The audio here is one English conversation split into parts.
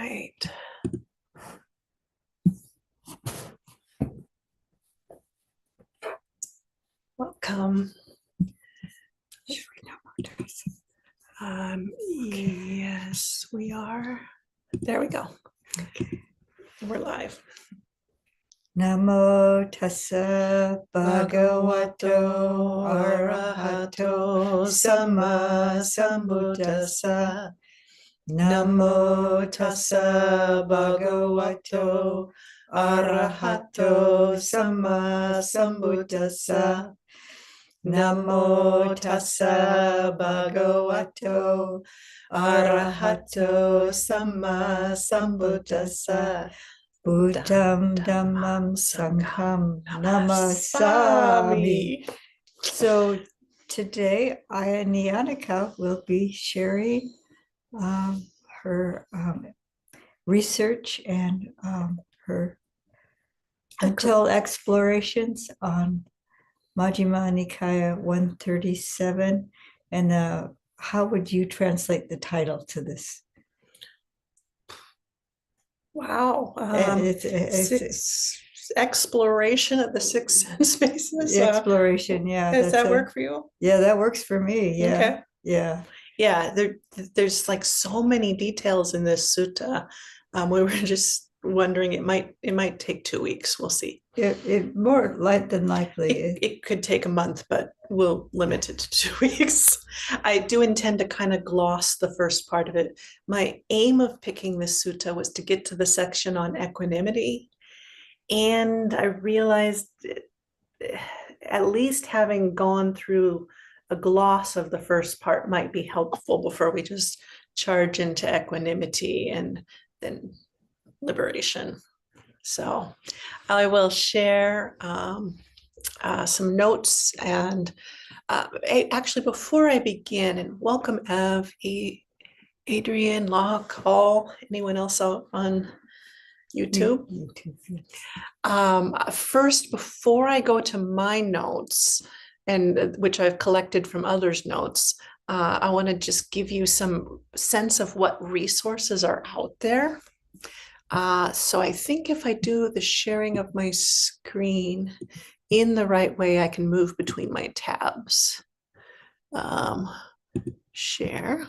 right. Welcome. Yes, we are. There we go. We're live. Namo tassa bhagavato arahato sama sambuddhassa. Namo tassa bhagavato arahato sama sambuddhassa. Namo tassa bhagavato arahato sama sambuddhassa. Buddham Dhammam Sangham Namasami. So today Aya Nyanika will be sharing her research and her mental explorations on Majjhima Nikaya 137. And how would you translate the title to this? Wow. Six exploration of the six sense spaces. The exploration, yeah. Does that work for you? Yeah, that works for me. Yeah. Okay. Yeah. Yeah. There's like so many details in this sutta. We were just wondering it might take 2 weeks. We'll see. It more than likely. It could take a month, but we'll limit it to 2 weeks. I do intend to kind of gloss the first part of it. My aim of picking this sutta was to get to the section on equanimity. And I realized at least having gone through a gloss of the first part might be helpful before we just charge into equanimity and then liberation. So I will share some notes and actually before I begin, and welcome Ev, Adrian, Locke, all, anyone else out on YouTube? First, before I go to my notes, and which I've collected from others' notes, I want to just give you some sense of what resources are out there. So I think if I do the sharing of my screen in the right way, I can move between my tabs. Share.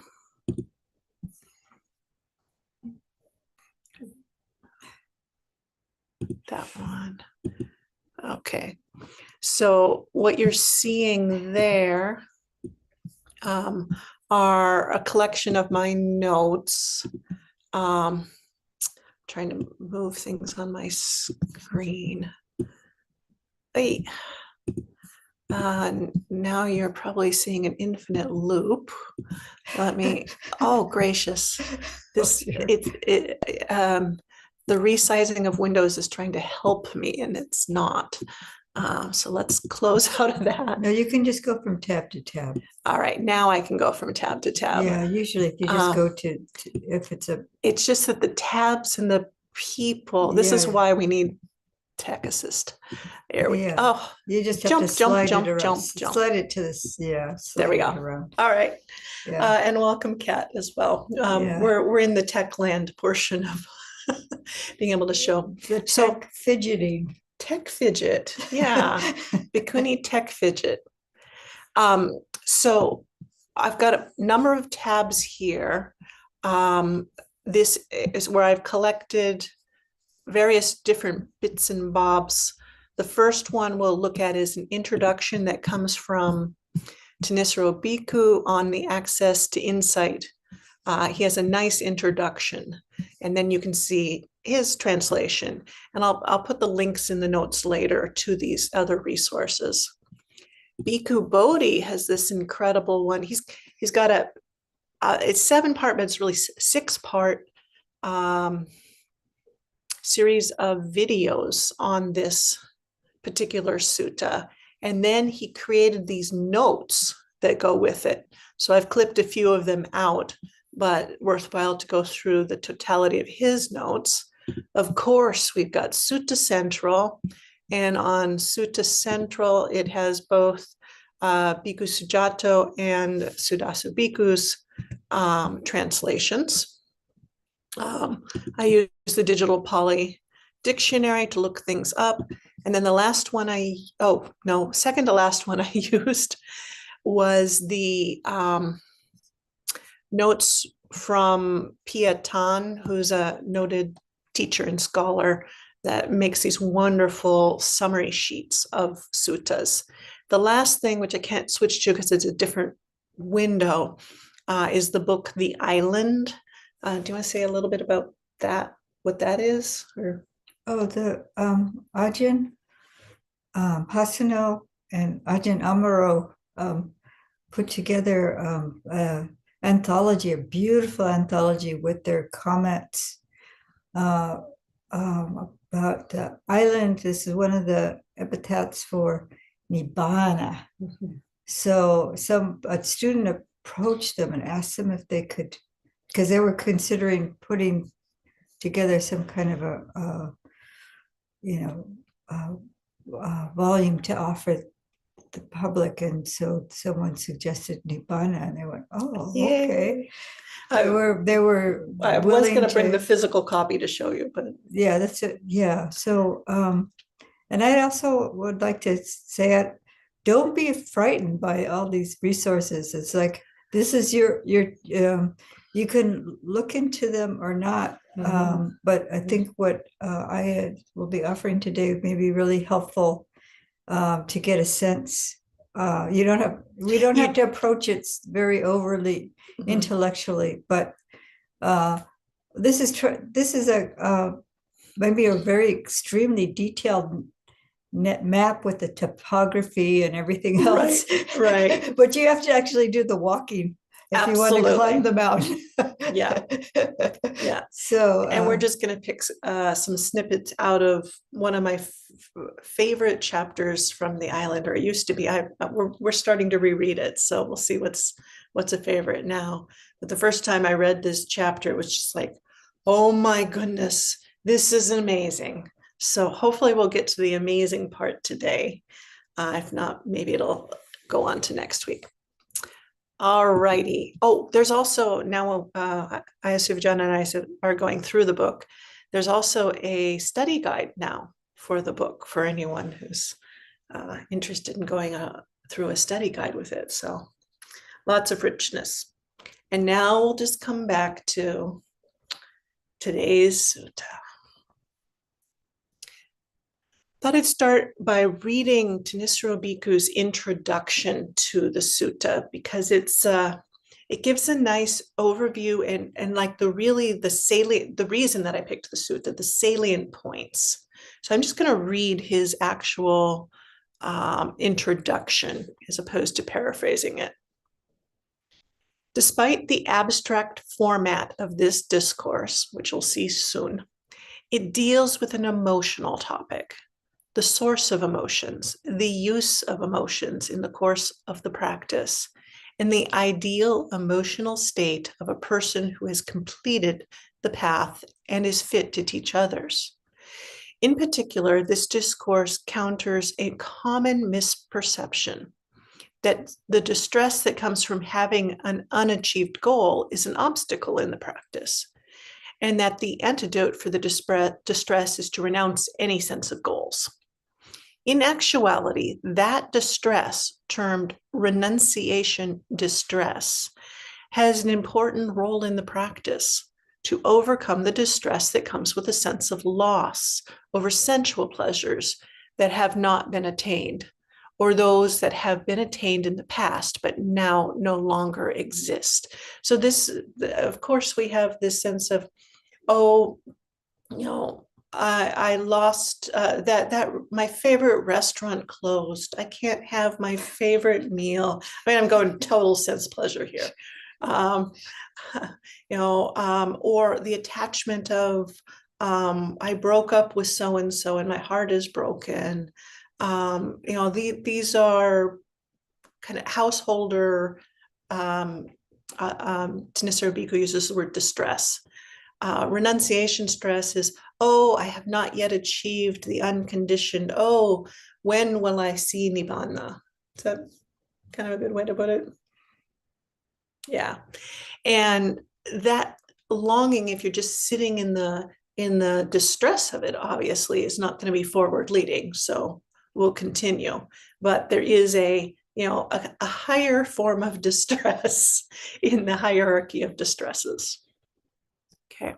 That one. Okay. So what you're seeing there are a collection of my notes. Trying to move things on my screen. Hey. Now you're probably seeing an infinite loop. Let me, oh gracious. This, the resizing of Windows is trying to help me and it's not. So let's close out of that. No, you can just go from tab to tab. All right, now I can go from tab to tab. Yeah, usually if you just go to if it's a. It's just that the tabs and the people, this is why we need tech assist. There we go. Oh, you just have to slide it around. Slide it to this. Yeah. There we go. Around. All right. Yeah. And welcome, Kat, as well. We're in the tech land portion of being able to show. The tech fidgeting. Tech fidget. Yeah. Bhikkhuni tech fidget. So I've got a number of tabs here. This is where I've collected various different bits and bobs. The first one we'll look at is an introduction that comes from Thanissaro Bhikkhu on the access to insight. He has a nice introduction, and then you can see his translation. And I'll put the links in the notes later to these other resources. Bhikkhu Bodhi has this incredible one. He's got it's 7-part, but it's really 6-part series of videos on this particular sutta. And then he created these notes that go with it. So I've clipped a few of them out, but worthwhile to go through the totality of his notes. Of course, we've got Sutta Central, and on Sutta Central, it has both Bhikkhu Sujato and Sudasu Bhikkhu's translations. I use the digital poly dictionary to look things up. And then the last one second to last one I used was the notes from Pia Tan, who's a noted teacher and scholar that makes these wonderful summary sheets of suttas. The last thing, which I can't switch to because it's a different window, is the book The Island. Do you want to say a little bit about that, what that is? Or the Ajahn Hasano and Ajahn Amaro put together anthology, a beautiful anthology with their comments about the island. This is one of the epitaphs for Nibbana. Mm-hmm. So a student approached them and asked them if they could, because they were considering putting together some kind of a volume to offer the public, and so someone suggested Nibbana, and they went, "Oh, yay. Okay." They were. I was going to bring the physical copy to show you, but yeah, that's it. Yeah. So, and I also would like to say, don't be frightened by all these resources. It's like this is your you can look into them or not. Mm-hmm. But I think what I will be offering today may be really helpful to get a sense. We don't have to approach it very overly mm-hmm. intellectually, but this is a maybe a very extremely detailed net map with the topography and everything else. Right. But you have to actually do the walking if Absolutely. You want to climb the mountain. Yeah. So, and we're just going to pick some snippets out of one of my favorite chapters from The Island, or it used to be. We're starting to reread it, so we'll see what's a favorite now. But the first time I read this chapter, it was just like, oh my goodness, this is amazing. So hopefully we'll get to the amazing part today. If not, maybe it'll go on to next week. All righty. Oh, there's also now, John and I are going through the book. There's also a study guide now for the book for anyone who's interested in going through a study guide with it. So lots of richness. And now we'll just come back to today's sutta. Thought I'd start by reading Thanissaro Bhikkhu's introduction to the sutta, because it gives a nice overview and like the reason that I picked the sutta, the salient points. So I'm just going to read his actual introduction as opposed to paraphrasing it. Despite the abstract format of this discourse, which we'll see soon, it deals with an emotional topic. The source of emotions, the use of emotions in the course of the practice, and the ideal emotional state of a person who has completed the path and is fit to teach others. In particular, this discourse counters a common misperception that the distress that comes from having an unachieved goal is an obstacle in the practice, and that the antidote for the distress is to renounce any sense of goals. In actuality, that distress, termed renunciation distress, has an important role in the practice to overcome the distress that comes with a sense of loss over sensual pleasures that have not been attained, or those that have been attained in the past but now no longer exist. So this, of course, we have this sense of, I lost that my favorite restaurant closed. I can't have my favorite meal. I mean, I'm going total sense pleasure here. Or the attachment of I broke up with so and so and my heart is broken. These are kind of householder. Thanissaro Bhikkhu uses the word distress. Renunciation stress is, I have not yet achieved the unconditioned. When will I see Nibbana? Is that kind of a good way to put it? Yeah. And that longing, if you're just sitting in the distress of it, obviously is not going to be forward leading. So we'll continue. But there is a higher form of distress in the hierarchy of distresses. Okay.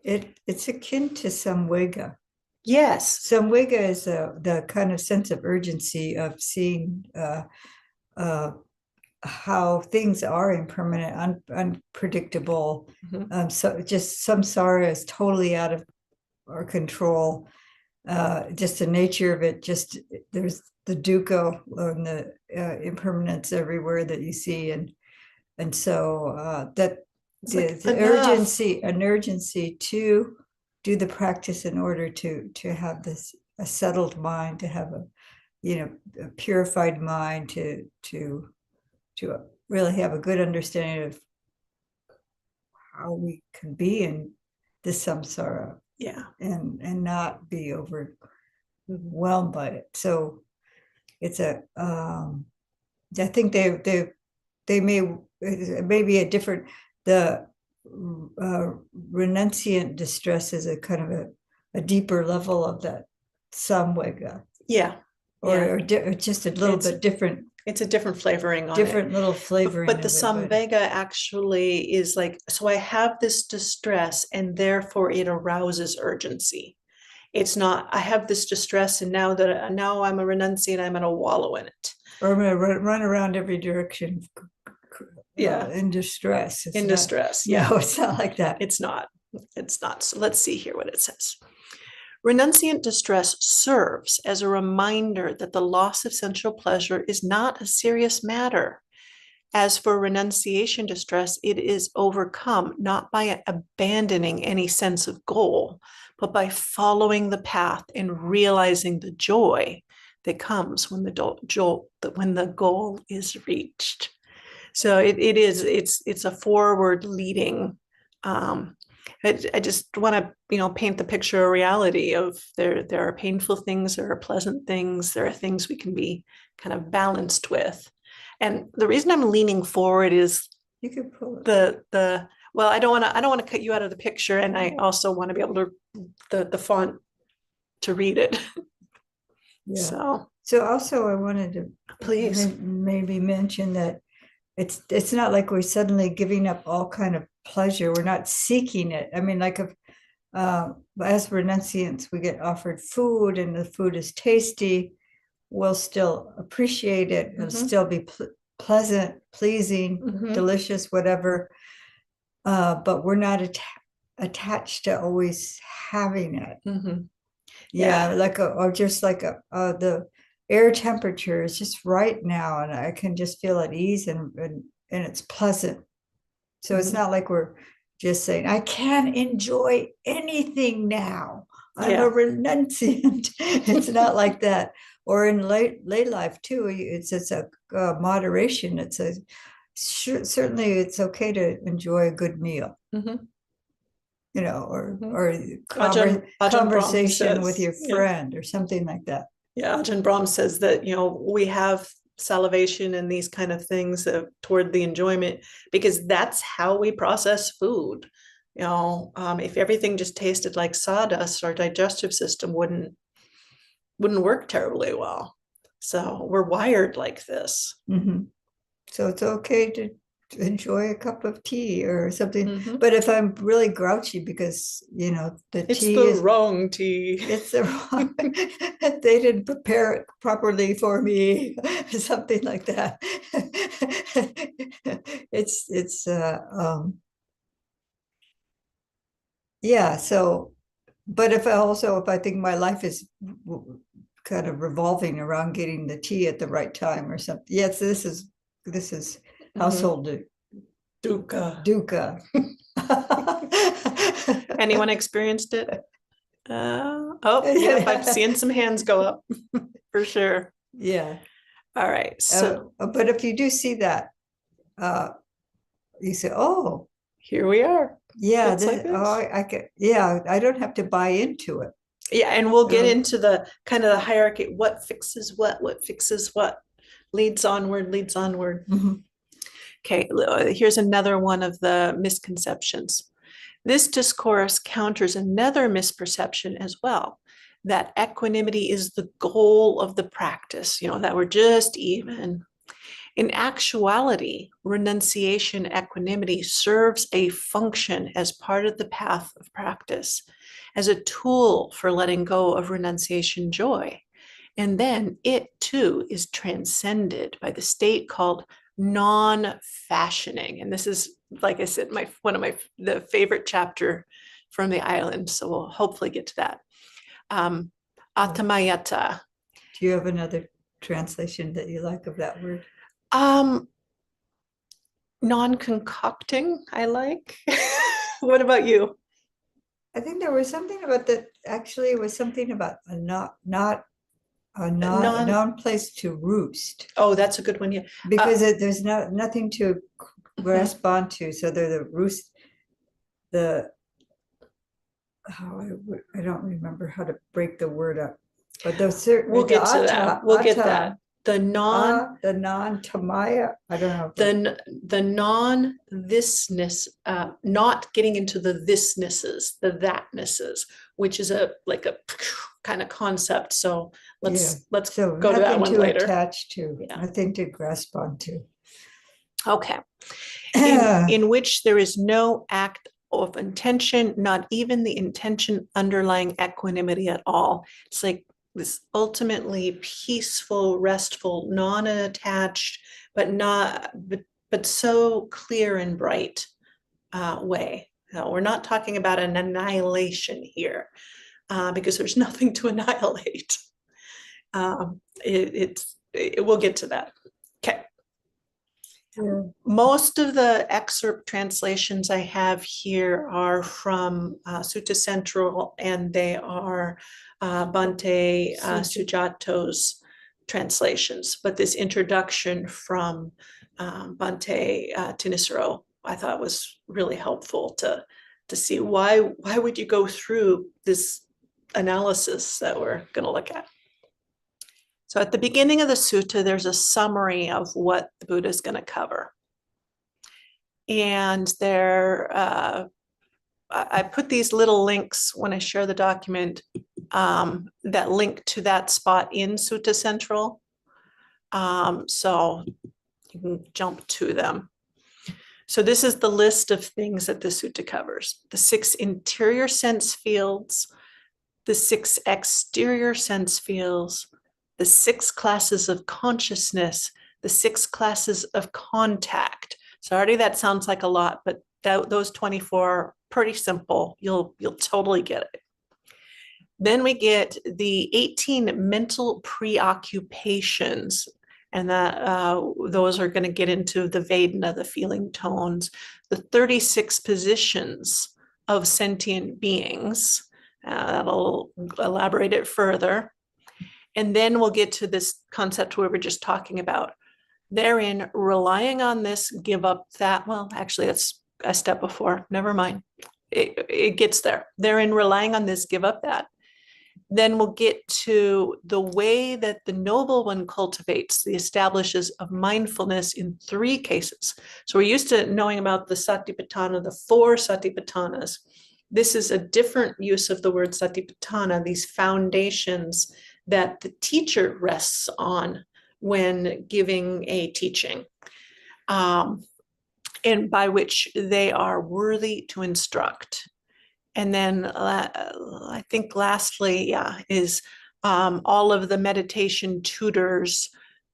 It's akin to samvega. Yes. Samvega is the kind of sense of urgency of seeing how things are impermanent, unpredictable. So just samsara is totally out of our control. Just the nature of it, just there's the dukkha and the impermanence everywhere that you see, and so that the urgency, an urgency to do the practice in order to have this a settled mind, to have a purified mind, to really have a good understanding of how we can be in this samsara, and not be overwhelmed by it. So it's I think they may be a different, the renunciant distress is a kind of a deeper level of that samvega. Or just a little bit different. It's a different flavoring on different little flavoring. But the samvega actually is like, so I have this distress and therefore it arouses urgency. It's not, I have this distress and now I'm a renunciant, I'm going to wallow in it. Or I'm going to run around every direction. In distress. Distress. No, it's not like that. It's not. So let's see here what it says. Renunciant distress serves as a reminder that the loss of sensual pleasure is not a serious matter. As for renunciation distress, it is overcome not by abandoning any sense of goal, but by following the path and realizing the joy that comes when the goal is reached. So it's a forward leading. I just want to, paint the picture of reality of there are painful things, there are pleasant things, there are things we can be kind of balanced with. And the reason I'm leaning forward is you can pull it. Well, I don't want to cut you out of the picture, and I also want to be able to the font to read it. Yeah. So also I wanted to please maybe mention that it's not like we're suddenly giving up all kind of pleasure. We're not seeking it. I mean, like as renunciants, we get offered food and the food is tasty. We'll still appreciate it. It'll still be pleasant, pleasing, delicious, whatever. But we're not attached to always having it. The air temperature is just right now, and I can just feel at ease, and it's pleasant. So it's not like we're just saying, I can't enjoy anything now. I'm a renunciant. It's not like that. Or in late life too, it's a moderation. It's certainly it's okay to enjoy a good meal. Or conversation with your friend or something like that. Ajahn Brahm says that, we have salivation and these kind of things toward the enjoyment because that's how we process food. If everything just tasted like sawdust, our digestive system wouldn't work terribly well. So we're wired like this. So it's okay to enjoy a cup of tea or something. But if I'm really grouchy because it's the wrong tea, it's the wrong, they didn't prepare it properly for me, something like that. So, but if I think my life is kind of revolving around getting the tea at the right time or something. Yes, this is household dukkha. Anyone experienced it? I'm seeing some hands go up for sure. Yeah. All right. So, but if you do see that, you say, "Oh, here we are." Yeah. I don't have to buy into it. Yeah, and we'll get into the kind of the hierarchy. What fixes what fixes what, leads onward. Okay, here's another one of the misconceptions. This discourse counters another misperception as well, that equanimity is the goal of the practice, that we're just even. In actuality, renunciation equanimity serves a function as part of the path of practice, as a tool for letting go of renunciation joy. And then it too is transcended by the state called non-fashioning. And this is, like I said, one of the favorite chapter from the island. So we'll hopefully get to that. Atamayata. Do you have another translation that you like of that word? Non-concocting, I like. What about you? I think there was something about that. Actually, it was something about a Non. non-place to roost, Oh, that's a good one. Yeah. because there's nothing to grasp onto. So they're the roost. The I don't remember how to break the word up, but there's certainly We'll get to that. We'll get that. The non-tamaya. I don't know. the non thisness, not getting into the thisnesses, the thatnesses, which is a kind of concept. So let's So go to that nothing one to later. attach to, Yeah. nothing to grasp onto. Okay. In which there is no act of intention, not even the intention underlying equanimity at all. It's like this ultimately peaceful, restful, non-attached, but so clear and bright way. No, we're not talking about an annihilation here, because there's nothing to annihilate. We'll get to that. Okay. Yeah. Most of the excerpt translations I have here are from Sutta Central, and they are Bhante Sujato's translations. But this introduction from Bhante Thanissaro, I thought was really helpful to see why would you go through this analysis that we're going to look at. So at the beginning of the sutta, there's a summary of what the Buddha is going to cover. And I put these little links when I share the document that link to that spot in Sutta Central. So you can jump to them. So this is the list of things that the sutta covers: the 6 interior sense fields, the 6 exterior sense fields, the 6 classes of consciousness, the 6 classes of contact. So already that sounds like a lot, but those 24 are pretty simple. You'll totally get it. Then we get the 18 mental preoccupations, and those are going to get into the Vedana, the feeling tones, the 36 positions of sentient beings. That'll elaborate it further. And then we'll get to this concept we were just talking about. Therein, relying on this, give up that. Well, actually, that's a step before. Never mind. It gets there. Therein, relying on this, give up that. Then we'll get to the way that the Noble One cultivates the establishes of mindfulness in 3 cases. So we're used to knowing about the Satipatthana, the 4 Satipatthanas. This is a different use of the word Satipatthana, these foundations that the teacher rests on when giving a teaching, and by which they are worthy to instruct. And then I think lastly, is all of the meditation tutors.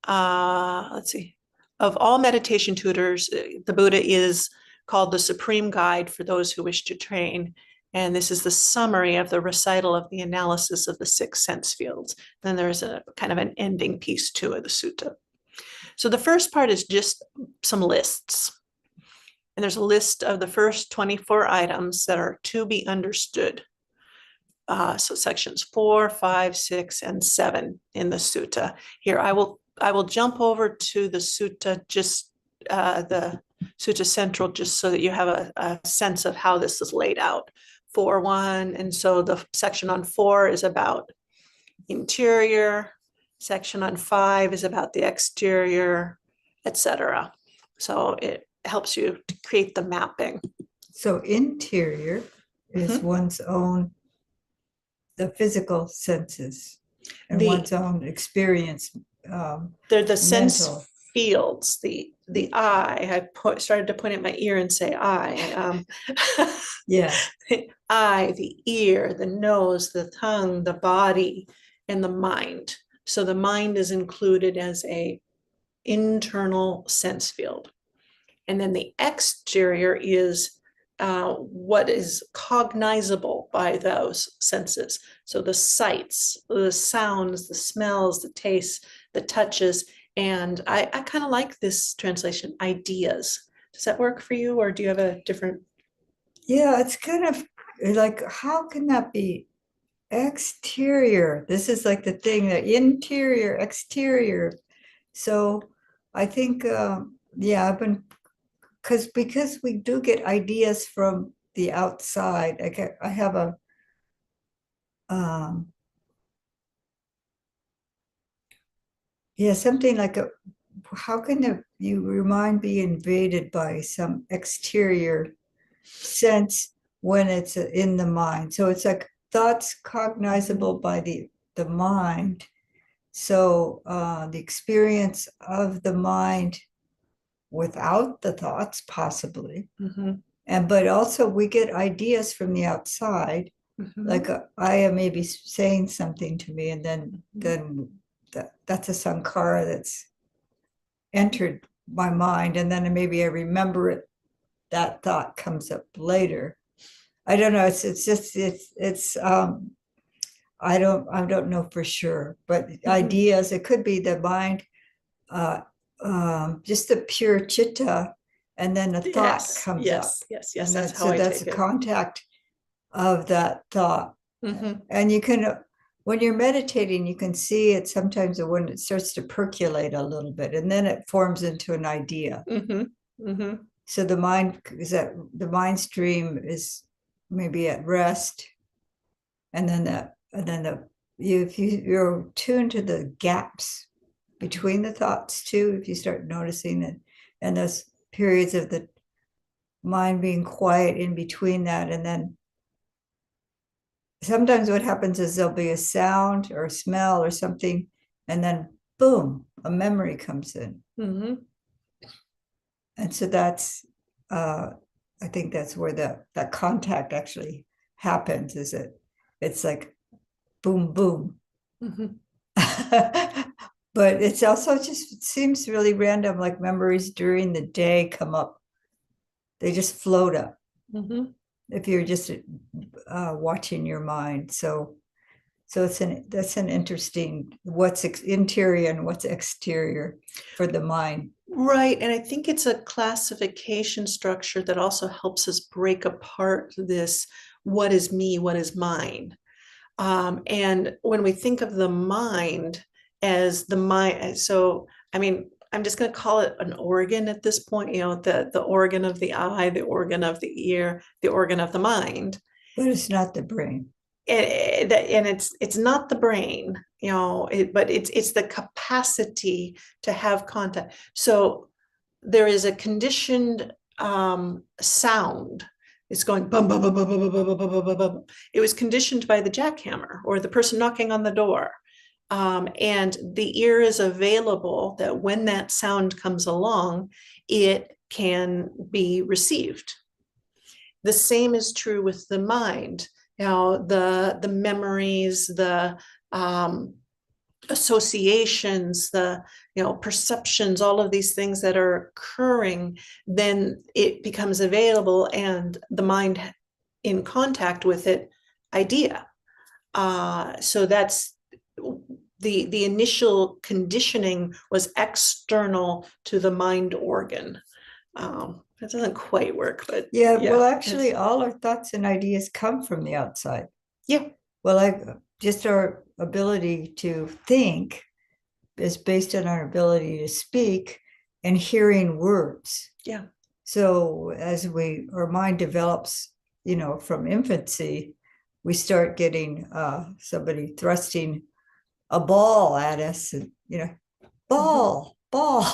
Let's see, of all meditation tutors, the Buddha is called the supreme guide for those who wish to train. And this is the summary of the recital of the analysis of the 6 sense fields. Then there's a kind of an ending piece to the sutta. So the first part is just some lists. And there's a list of the first 24 items that are to be understood. So sections 4, 5, 6, and 7 in the sutta. Here, I will jump over to the sutta, just the Sutta Central, just so that you have a sense of how this is laid out. 4.1, and so the section on 4 is about interior. Section on 5 is about the exterior, etc. So it helps you to create the mapping. so interior is Mhm. one's own, the physical senses and The one's own experience, they're the sense mental. fields, the eye. I started to point at my ear and say I. Yeah, The eye, the ear, the nose, the tongue, the body, and the mind. So the mind is included as a internal sense field. And then the exterior is what is cognizable by those senses. So the sights, the sounds, the smells, the tastes, the touches. And I kind of like this translation, ideas. Does that work for you, or do you have a different? yeah, it's kind of like, how can that be exterior? This is like the thing, the interior, exterior. So I think, yeah, I've been, because we do get ideas from the outside. I have a, um, yeah, something like a, how can your mind be invaded by some exterior sense when it's in the mind? So it's like thoughts cognizable by the mind. So the experience of the mind without the thoughts, possibly. Mhm, And but also we get ideas from the outside, like mhm, I am maybe saying something to me, and mhm. then that's a sankara that's entered my mind, and then maybe I remember it. That thought comes up later. I don't know. It's just it's I don't know for sure, but Mhm. ideas. It could be the mind, uh, just the pure chitta, and then a thought Yes, comes up, yes, yes, yes. and That's that how so I that's take a it. contact of that thought. Mhm, And you can, when you're meditating, you can see it sometimes when it starts to percolate a little bit, and then it forms into an idea. mhm, mhm. So the mind is that the mind stream is maybe at rest, and then if you're tuned to the gaps between the thoughts too, if you start noticing it, and those periods of the mind being quiet in between that, and then sometimes what happens is there'll be a sound or a smell or something, and then boom, a memory comes in. Mhm. And so that's, uh, I think that's where that contact actually happens, is it's like boom, boom. Mhm. But it's also just, it seems really random, like memories during the day come up. They just float up Mhm. if you're just watching your mind. So that's an interesting, what's interior and what's exterior for the mind. Right. And I think it's a classification structure that also helps us break apart this what is me, what is mine. And when we think of the mind as the mind, so I mean, I'm just going to call it an organ at this point, the organ of the eye, the organ of the ear, the organ of the mind. But it's not the brain. And it's not the brain, but it's the capacity to have contact. So there is a conditioned sound. It's going bum bum bum bum bum bum bum bum bum bum. It was conditioned by the jackhammer or the person knocking on the door. And the ear is available that when that sound comes along, it can be received. The same is true with the mind. The memories, the um, associations, the perceptions, all of these things that are occurring, then it becomes available, and the mind in contact with it, idea. So that's the initial conditioning was external to the mind organ. That doesn't quite work, but Yeah, well, yeah, actually, it's all our thoughts and ideas come from the outside. yeah. Well, just our ability to think is based on our ability to speak and hearing words. Yeah. So as our mind develops, from infancy, we start getting somebody thrusting a ball at us, and Mhm. ball, ball,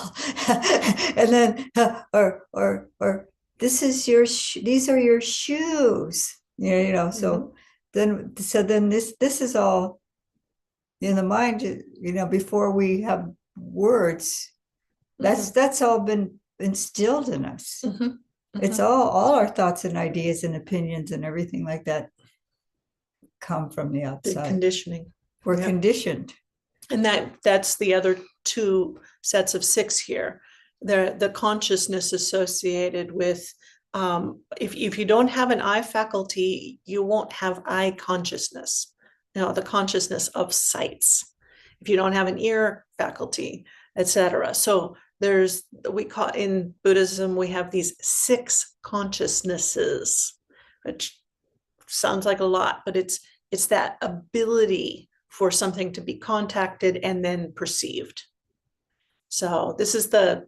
and then or this is these are your shoes. Yeah, Mhm. then this is all in the mind, before we have words. Mhm. That's all been instilled in us. Mhm. It's Mhm. all our thoughts and ideas and opinions and everything like that come from the The outside. conditioning. We're Yep. conditioned. And that's the other two sets of six here. The consciousness associated with if you don't have an eye faculty, you won't have eye consciousness. The consciousness of sights. If you don't have an ear faculty, etc. So there's we call in Buddhism we have these six consciousnesses, which sounds like a lot, but it's that ability for something to be contacted and then perceived. So this is the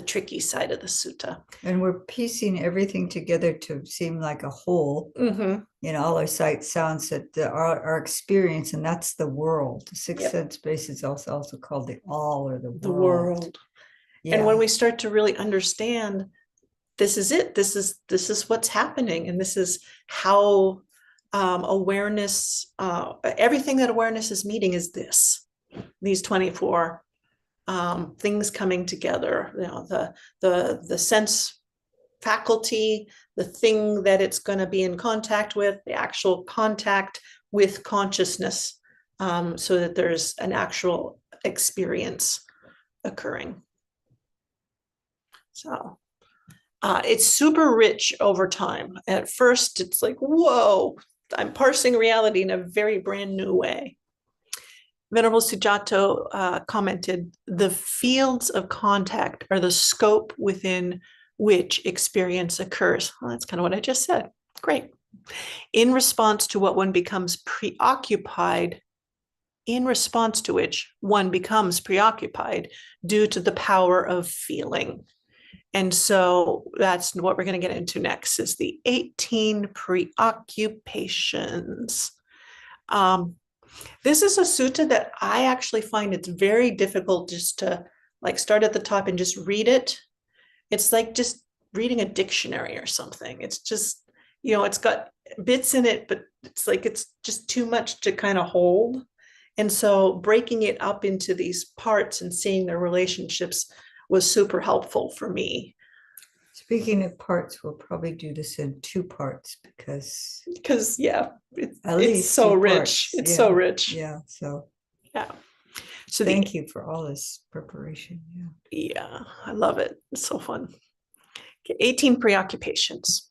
tricky side of the sutta. And we're piecing everything together to seem like a whole, Mm-hmm. all our sight sounds that our experience, and that's the world. The sixth Yep. sense space is also called the all or the The world. world. And when Yeah. we start to really understand this is it, this is what's happening, and this is how awareness, everything that awareness is meeting is these 24 things coming together. The sense faculty, the thing that it's going to be in contact with, the actual contact with consciousness, so that there's an actual experience occurring. So it's super rich over time. At first, it's like, whoa, I'm parsing reality in a very brand new way. Venerable Sujato commented, the fields of contact are the scope within which experience occurs. Well, that's kind of what I just said. Great. In response to what one becomes preoccupied, in response to which one becomes preoccupied due to the power of feeling. And so that's what we're going to get into next is the 18 preoccupations. Um, this is a sutta that I actually find it's very difficult just to like start at the top and just read it. It's like just reading a dictionary or something. It's just, it's got bits in it, but it's like it's just too much to kind of hold. And so breaking it up into these parts and seeing their relationships was super helpful for me. Speaking of parts, we'll probably do this in two parts Because, yeah, at it's least so two rich. parts. It's so Yeah. rich. Yeah. So Yeah. So thank you for all this preparation. Yeah. yeah, I love it. It's so fun. Okay, 18 preoccupations.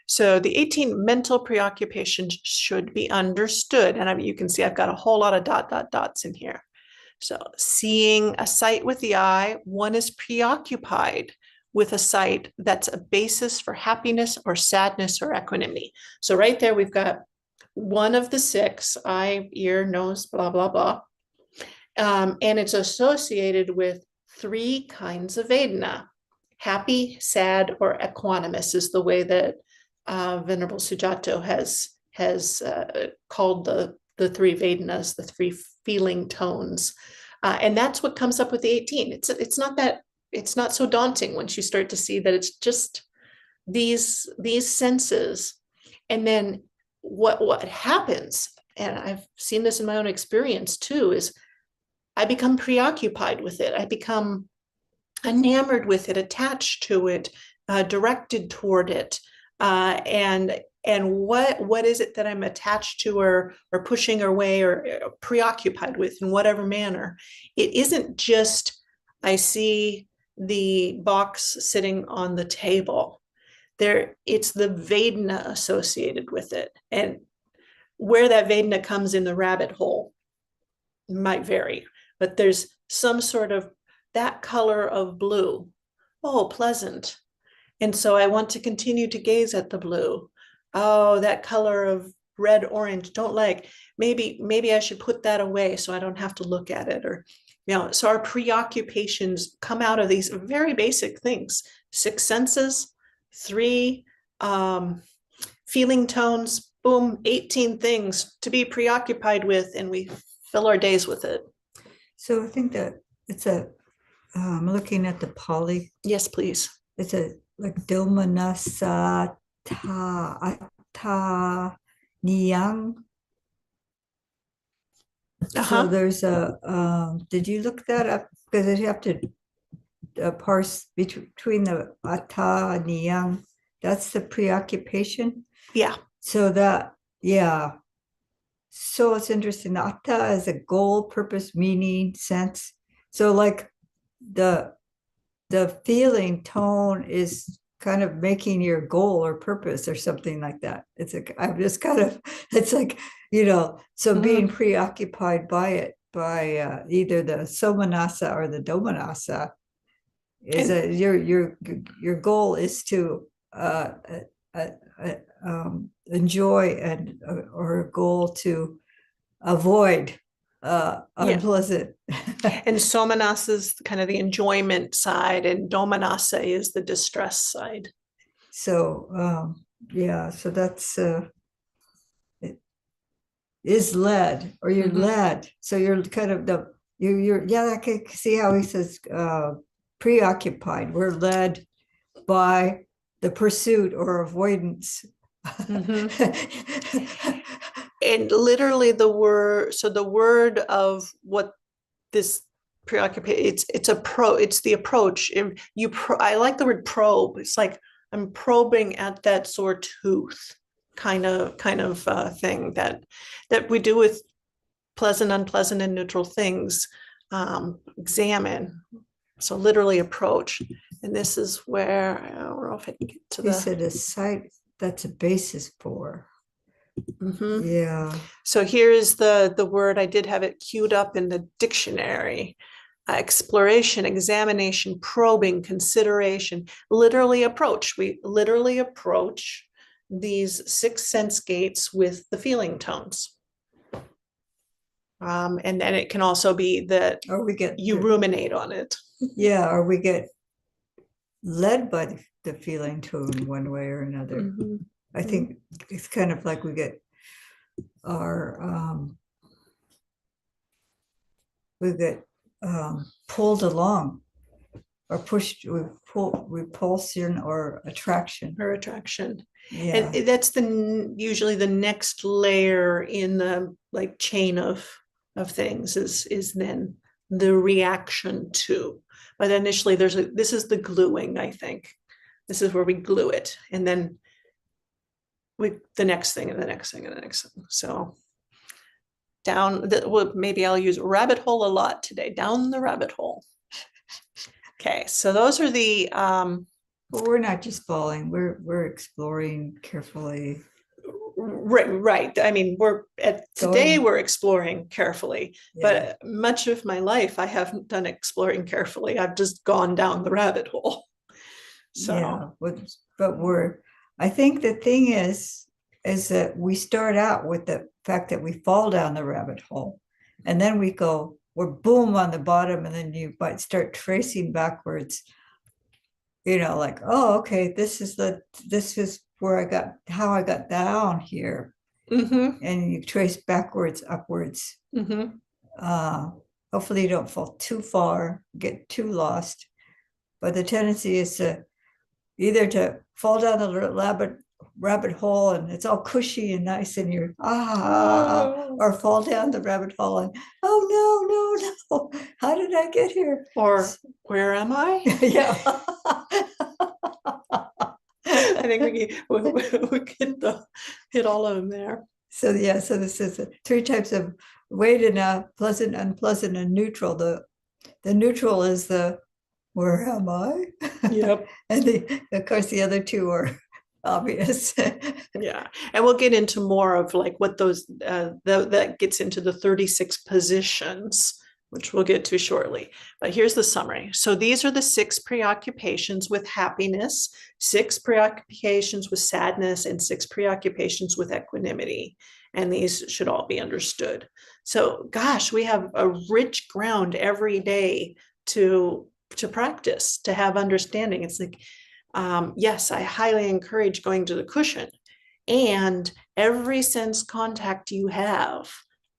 So the 18 mental preoccupations should be understood. And you can see I've got a whole lot of dots in here. So seeing a sight with the eye, one is preoccupied with a sight that's a basis for happiness or sadness or equanimity. So right there, we've got one of the six: eye, ear, nose, blah, blah, blah. And it's associated with three kinds of Vedana. Happy, sad, or equanimous is the way that Venerable Sujato has called the three Vedanas, the three feeling tones. And that's what comes up with the 18. It's not so daunting once you start to see that it's just these senses. And then what happens, and I've seen this in my own experience too, is I become preoccupied with it. I become enamored with it, attached to it, directed toward it, and what is it that I'm attached to or pushing away or preoccupied with in whatever manner? It isn't just I see the box sitting on the table. It's the Vedana associated with it, and where that Vedana comes in the rabbit hole might vary, but there's some sort of that color of blue. Oh, pleasant. And so I want to continue to gaze at the blue. Oh, that color of red, orange, don't like. Maybe I should put that away so I don't have to look at it. Or, so our preoccupations come out of these very basic things: six senses, three feeling tones, boom, 18 things to be preoccupied with, and we fill our days with it. So I think that it's I'm looking at the Pali. Yes, please. It's a like domanassa ta atta niyang. So Uh-huh. there's a, did you look that up? Because you have to parse between the atta and the yang. That's the preoccupation. Yeah. So that, yeah. So it's interesting. The atta is a goal, purpose, meaning, sense. So like the the feeling tone is kind of making your goal or purpose or something like that. It's like I'm just kind of it's like, so being Mhm. preoccupied by it, by either the somanasa or the domanasa, is And that your goal is to uh, enjoy and or a goal to avoid yeah. unpleasant. And Somanasa is kind of the enjoyment side, and Domanassa is the distress side. So yeah, so that's it is led, or you're Mhm. led. So you're kind of the you're yeah, I can see how he says preoccupied. We're led by the pursuit or avoidance. Mhm. And literally the word of what this preoccupation, it's the approach. If I like the word probe. It's like I'm probing at that sore tooth kind of thing that we do with pleasant, unpleasant, and neutral things. Examine. So literally approach. And this is where I don't know if I can get to He the. said a site that's a basis for. Mhm. Yeah. So here is the word. I did have it queued up in the dictionary. Exploration, examination, probing, consideration, literally approach. We literally approach these six sense gates with the feeling tones. And then it can also be that Or we get you ruminate on it. yeah, or we get led by the feeling tone one way or another. Mhm. I think it's kind of like we get our we get pulled along or pushed with repulsion or attraction. Or attraction. And Yeah. that's usually the next layer in the like chain of things is then the reaction to. But initially this is the gluing, I think. This is where we glue it, and then the next thing and the next thing and the next thing. So well, maybe I'll use rabbit hole a lot today. Down the rabbit hole. Okay, so those are the But we're not just falling, we're exploring carefully. right. I mean, today Going, we're exploring carefully, yeah. but much of my life I haven't done exploring carefully. I've just gone down the rabbit hole. Yeah, So, but I think the thing is that we start out with the fact that we fall down the rabbit hole, and then we're boom on the bottom, and then you might start tracing backwards, like, oh, okay, this is where how I got down here, mm-hmm, and you trace backwards, upwards. mm-hmm. Uh, Hopefully you don't fall too far, get too lost, but the tendency is to either to fall down the rabbit hole and it's all cushy and nice and you're Oh, or fall down the rabbit hole and oh no, how did I get here? or where am I? Yeah. I think we get hit all of them there. So yeah, so this is three types of weight in a pleasant, unpleasant, and neutral. The neutral is the where am I? Yep. And of course the other two are obvious. Yeah, and we'll get into more of like what those that gets into the 36 positions, which we'll get to shortly. But here's the summary. So these are the six preoccupations with happiness, six preoccupations with sadness, and six preoccupations with equanimity. And these should all be understood. So, gosh, we have a rich ground every day to practice, to have understanding. It's like yes, I highly encourage going to the cushion. And every sense contact you have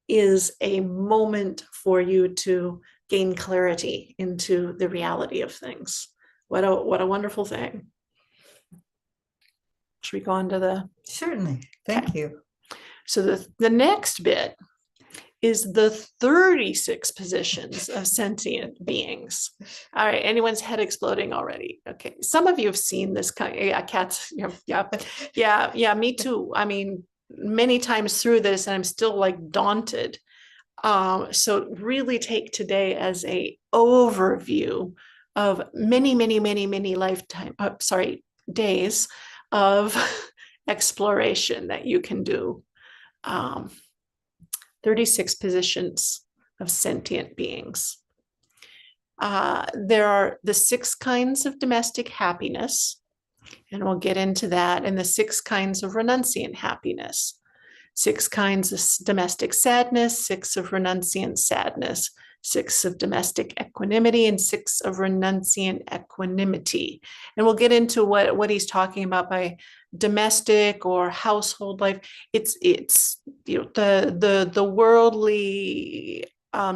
is a moment for you to gain clarity into the reality of things. What a wonderful thing. Should we go on to the, Certainly. okay. Thank you. So the next bit is the 36 positions of sentient beings. All right, anyone's head exploding already? Okay, some of you have seen this kind. Yeah, cats. Yeah, me too. I mean, many times through this, and I'm still like daunted. So really take today as a overview of many lifetime. Days of exploration that you can do. 36 positions of sentient beings. There are the 6 kinds of domestic happiness, and we'll get into that, and the 6 kinds of renunciant happiness, 6 kinds of domestic sadness, 6 of renunciant sadness, 6 of domestic equanimity, and 6 of renunciant equanimity. And we'll get into what he's talking about by domestic or household life. It's the worldly,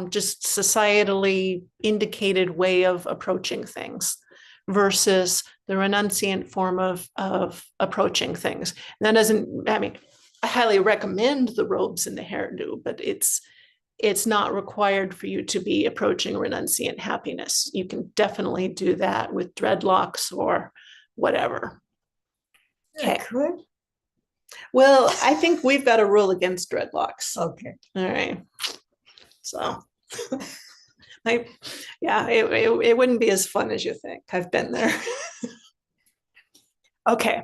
just societally indicated way of approaching things versus the renunciant form of approaching things. And that doesn't, I mean, I highly recommend the robes and the hairdo, but it's not required for you to be approaching renunciant happiness. You can definitely do that with dreadlocks or whatever. Okay. Could. Well, I think we've got a rule against dreadlocks. Okay. All right. So, it wouldn't be as fun as you think. I've been there. Okay.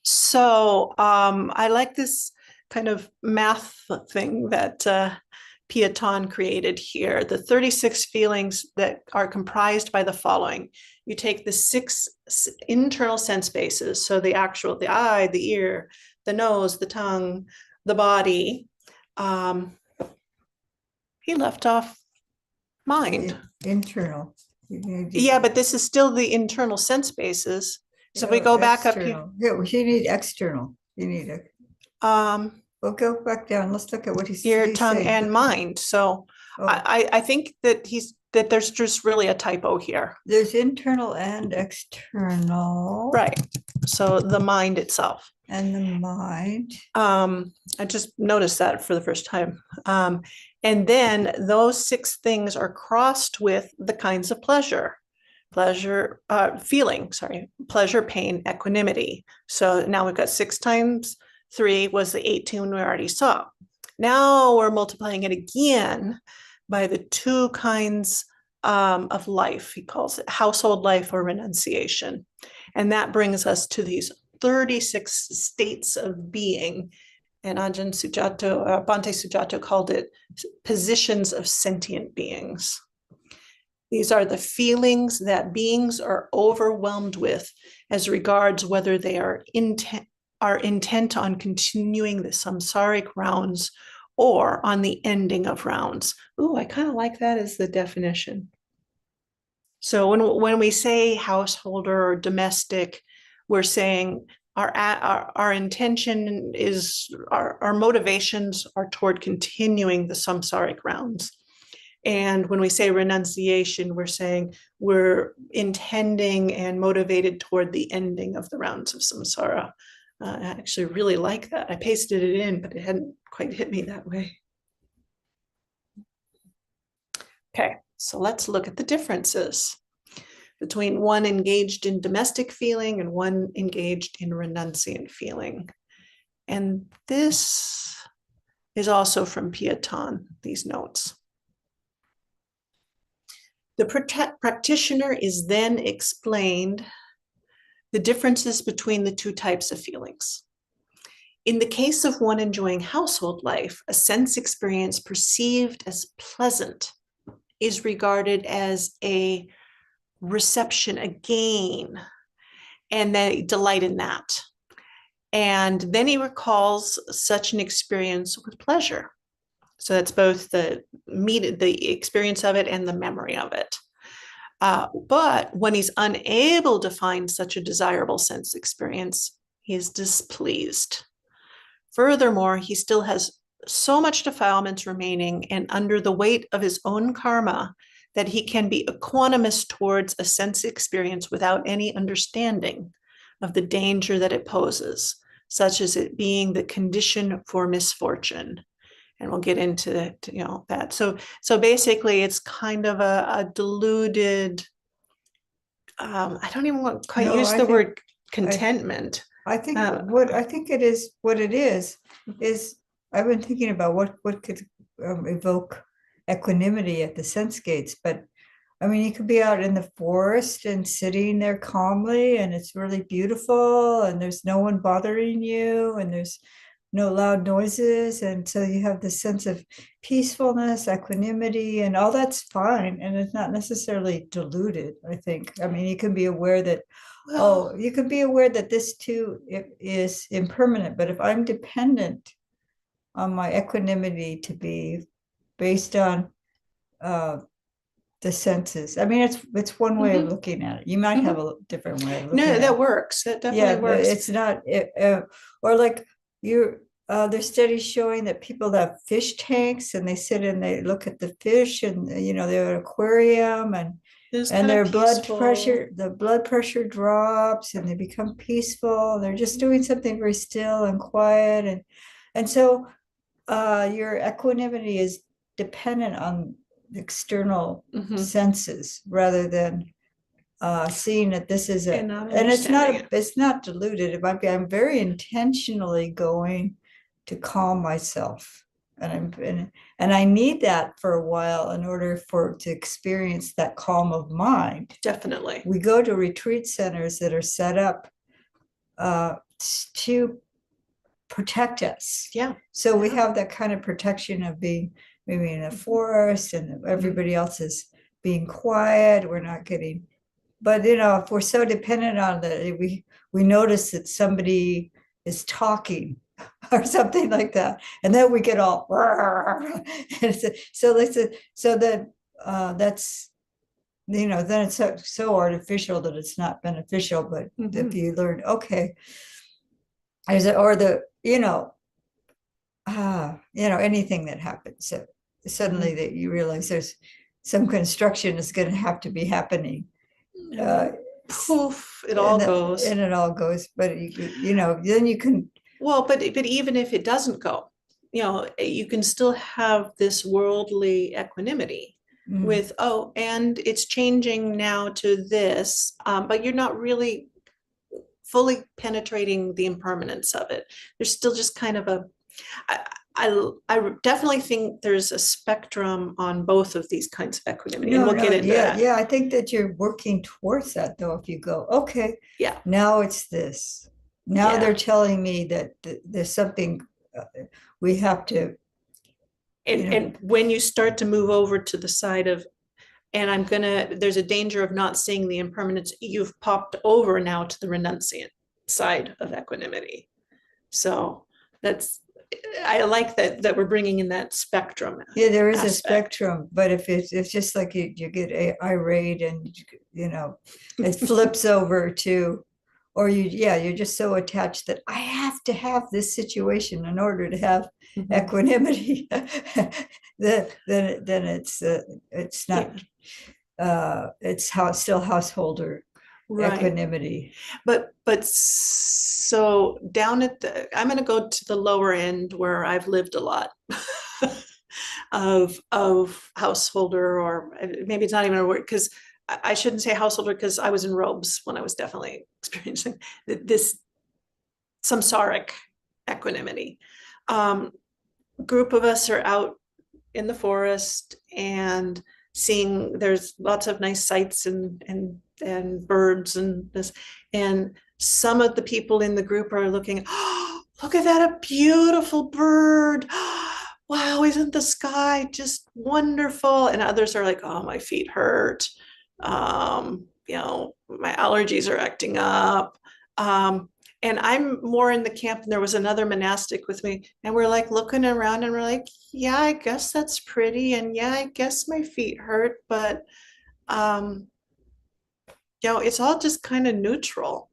So I like this kind of math thing that Piaton created here. The 36 feelings that are comprised by the following. You take the 6 internal sense bases, so the eye, the ear, the nose, the tongue, the body. He left off mind. Internal. Yeah, but this is still the internal sense bases. So if we go back up here. Yeah, well, you need external. You need a. We'll go back down. Let's look at what he's ear, he's tongue, saying. and mind. So I think that there's just really a typo here. There's internal and external. Right. So the mind itself. And the mind. I just noticed that for the first time. And then those 6 things are crossed with the kinds of pleasure, pleasure, pain, equanimity. So now we've got 6 times 3 was the 18 we already saw. Now we're multiplying it again by the 2 kinds of life. He calls it household life or renunciation. And that brings us to these 36 states of being. And Bhante Sujato called it positions of sentient beings. These are the feelings that beings are overwhelmed with as regards whether they are intent on continuing the samsaric rounds or on the ending of rounds. Ooh, I kind of like that as the definition. So when we say householder or domestic, we're saying our intention is, our motivations are toward continuing the samsaric rounds. And when we say renunciation, we're saying we're intending and motivated toward the ending of the rounds of samsara. I actually really like that. I pasted it in, but it hadn't quite hit me that way. Okay, so let's look at the differences between one engaged in domestic feeling and one engaged in renunciant feeling. And this is also from Piaton, these notes. The practitioner is then explained the differences between the 2 types of feelings. In the case of one enjoying household life, a sense experience perceived as pleasant is regarded as a reception, a gain, and they delight in that. And then he recalls such an experience with pleasure. So that's both the experience of it and the memory of it. But when he's unable to find such a desirable sense experience, he is displeased. Furthermore, he still has so much defilement remaining and under the weight of his own karma that he can be equanimous towards a sense experience without any understanding, of the danger that it poses, such as it being the condition for misfortune. And we'll get into that, that. So basically, it's kind of a diluted. I don't even want to quite No, use the word I contentment. I think Uh, what I think it is I've been thinking about what could evoke equanimity at the sense gates, but I mean, you could be out in the forest and sitting there calmly, and it's really beautiful, and there's no one bothering you, and there's no loud noises. And so you have this sense of peacefulness, equanimity, and all that's fine. And it's not necessarily diluted, I think. I mean, you can be aware that, well, oh, you can be aware that this too is impermanent. But if I'm dependent on my equanimity to be based on uh, the senses. I mean, it's one way of mhm, looking at it. You might have mhm. a different way of No, looking at that it. works. That definitely Yeah, works. it's not or like you there's studies showing that people have fish tanks and they sit and they look at the fish and they're at an aquarium It's and kind of their peaceful. the blood pressure drops and they become peaceful. They're just Mhm. doing something very still and quiet and so your equanimity is dependent on external Mhm. senses rather than seeing that this is a, And I'm and understanding it. it's not diluted. It might be, I'm very intentionally going to calm myself. And I need that for a while in order to experience that calm of mind. Definitely. We go to retreat centers that are set up uh, to protect us. Yeah. So we Yeah. have that kind of protection of being maybe in a forest and Mhm. everybody else is being quiet. We're not getting, but if we're so dependent on that, we notice that somebody is talking or something like that, and then we get all so so that that's then it's so artificial that it's not beneficial. But if Mhm. you learn, okay, is it or the anything that happens. So suddenly Mhm. that you realize there's some construction is going to have to be happening. And Uh, then poof, it all goes. and it all goes, but then you can, Well, but even if it doesn't go, you can still have this worldly equanimity mm, with, oh, and it's changing now to this, but you're not really fully penetrating the impermanence of it. There's still just kind of I, I definitely think there's a spectrum on both of these kinds of equanimity, and no, we'll get no, into yeah, that. yeah. I think that you're working towards that though. If you go, okay, Yeah, now it's this. Now they're yeah. telling me that there's something we have to, you And know, when you start to move over to the side of, and there's a danger of not seeing the impermanence, you've popped over now to the renunciant side of equanimity. So that's, I like that we're bringing in that spectrum yeah, there is a aspect. spectrum, but if it's just like you get irate and it flips over to, or you're just so attached that I have to have this situation in order to have Mhm. equanimity. Then it's Yeah, not it's still householder right. equanimity. But so down at I'm going to go to the lower end where I've lived a lot of householder, or maybe it's not even a word, because I shouldn't say householder because I was in robes when I was definitely experiencing this samsaric equanimity. Um, Group of us are out in the forest and seeing there's lots of nice sights and birds and this, and some of the people in the group are looking, oh, look at that, a beautiful bird, wow, isn't the sky just wonderful, and others are like, oh, my feet hurt, my allergies are acting up, and I'm more in the camp, and there was another monastic with me, and we're like looking around and we're like, yeah, I guess that's pretty. And yeah, I guess my feet hurt, but um, it's all just kind of neutral.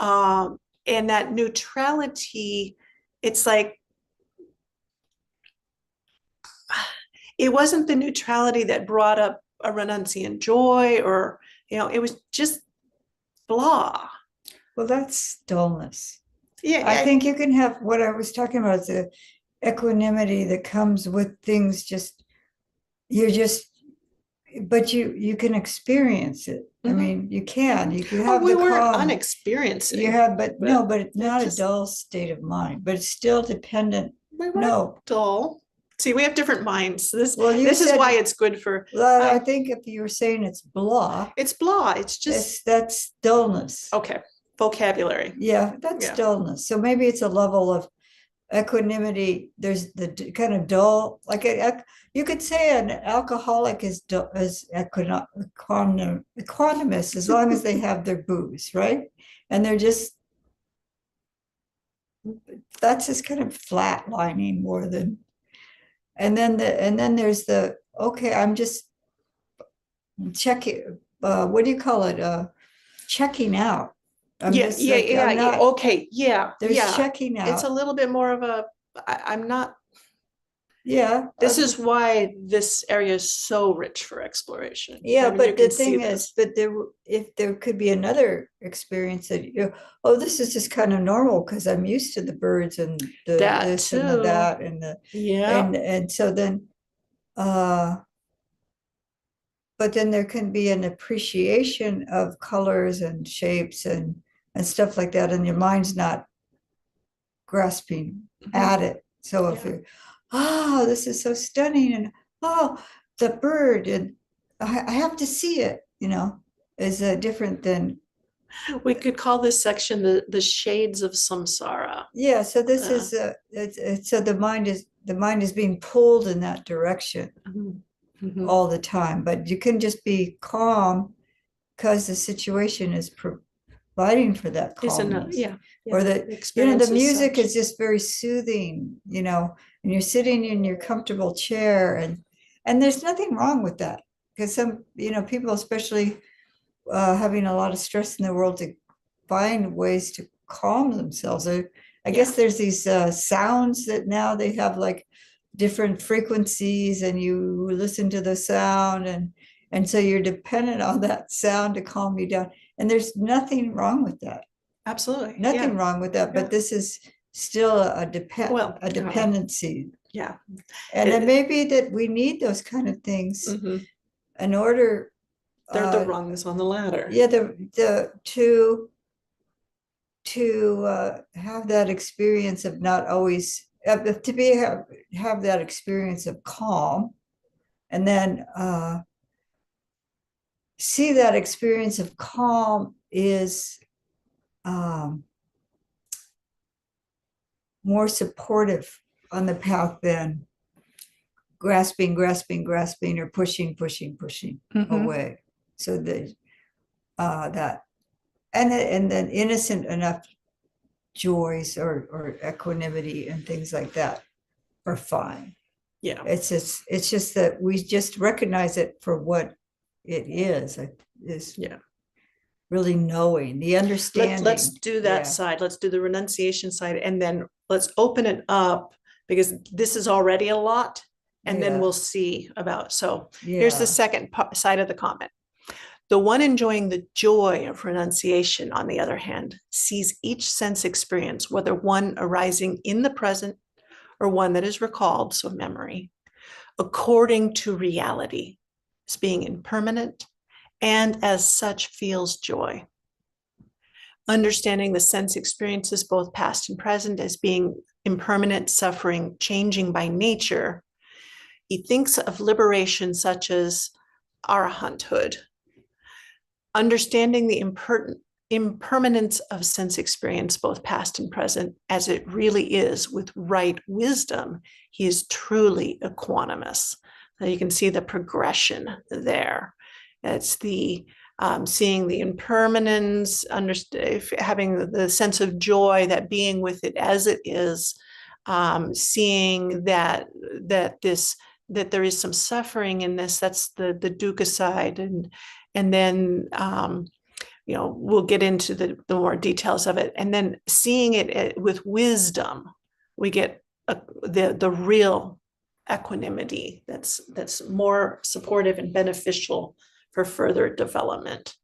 And that neutrality, it's like it wasn't the neutrality that brought up a renunciant joy, or it was just blah. Well, that's dullness. Yeah, I yeah. think you can have what I was talking about, the equanimity that comes with things just you're just but you can experience it. I Mhm, mean, you can oh, have we the weren't calm. You unexperiencing, have, but no, but but it's it not a just dull state of mind, but it's still dependent. we weren't No. dull. See, we have different minds. Well, you This is why said, it's good for well, I I. think if you were saying it's blah, It's blah. It's just that's dullness. okay. Vocabulary. Yeah, that's Yeah. dullness. So maybe it's a level of equanimity. There's the kind of dull, like you could say an alcoholic is equanimous as long as they have their booze, right? And they're just that's just kind of flatlining more than. And then there's the okay, I'm just checking. What do you call it? Checking out. I'm Yeah, just yeah, like yeah, I'm yeah. not. Okay, yeah, There's yeah. checking It's a out. little bit more of a. I'm not. Yeah, This is why this area is so rich for exploration. I yeah, mean, you but the can see thing is, this. if there could be another experience that oh, this is just kind of normal because I'm used to the birds and the That this and the too. that and the Yeah. and so then, uh, but then there can be an appreciation of colors and shapes and stuff like that, and your mind's not grasping Mhm. at it. So if Yeah. you're, oh, this is so stunning, and oh, the bird, and I have to see it, is different than, We could call this section the shades of samsara. yeah. So this Uh, is so the mind is being pulled in that direction mhm, mhm. all the time, but you can just be calm because the situation is providing for that Isn't it? calmness, Yeah, or yeah. that The the experience is music such. is just very soothing, and you're sitting in your comfortable chair, and there's nothing wrong with that because some people, especially having a lot of stress in the world, to find ways to calm themselves. I Yeah. guess there's these sounds that now they have like different frequencies, and you listen to the sound, and so you're dependent on that sound to calm you down. And there's nothing wrong with that. Absolutely. Nothing Yeah. wrong with that. But Yeah. this is still Well, a dependency. yeah. And it may be that we need those kind of things Mhm. in order, They're the uh, rungs on the ladder. yeah, the to have that experience of not always to be have that experience of calm, and then see that experience of calm is um, more supportive on the path than grasping, grasping, grasping, or pushing, pushing, pushing Hmm. away. So that and then innocent enough joys or equanimity and things like that are fine. Yeah. It's just that we just recognize it for what it is Yeah. really knowing the Let's understanding. do that Yeah, side. Let's do the renunciation side, and then let's open it up because this is already a lot, and then yeah, we'll see about. So here's the yeah, second side of the comment. The one enjoying the joy of renunciation, on the other hand, sees each sense experience, whether one arising in the present or one that is recalled, so memory, according to reality, as being impermanent, and as such feels joy. Understanding the sense experiences, both past and present, as being impermanent, suffering, changing by nature, he thinks of liberation such as arahanthood. Understanding the impermanence of sense experience, both past and present, as it really is with right wisdom, he is truly equanimous. Now you can see the progression there. It's the seeing the impermanence, having the sense of joy, that being with it as it is, seeing that there is some suffering in this. That's the dukkha side, and then we'll get into the more details of it, and then seeing it with wisdom, we get the real equanimity that's more supportive and beneficial for further development.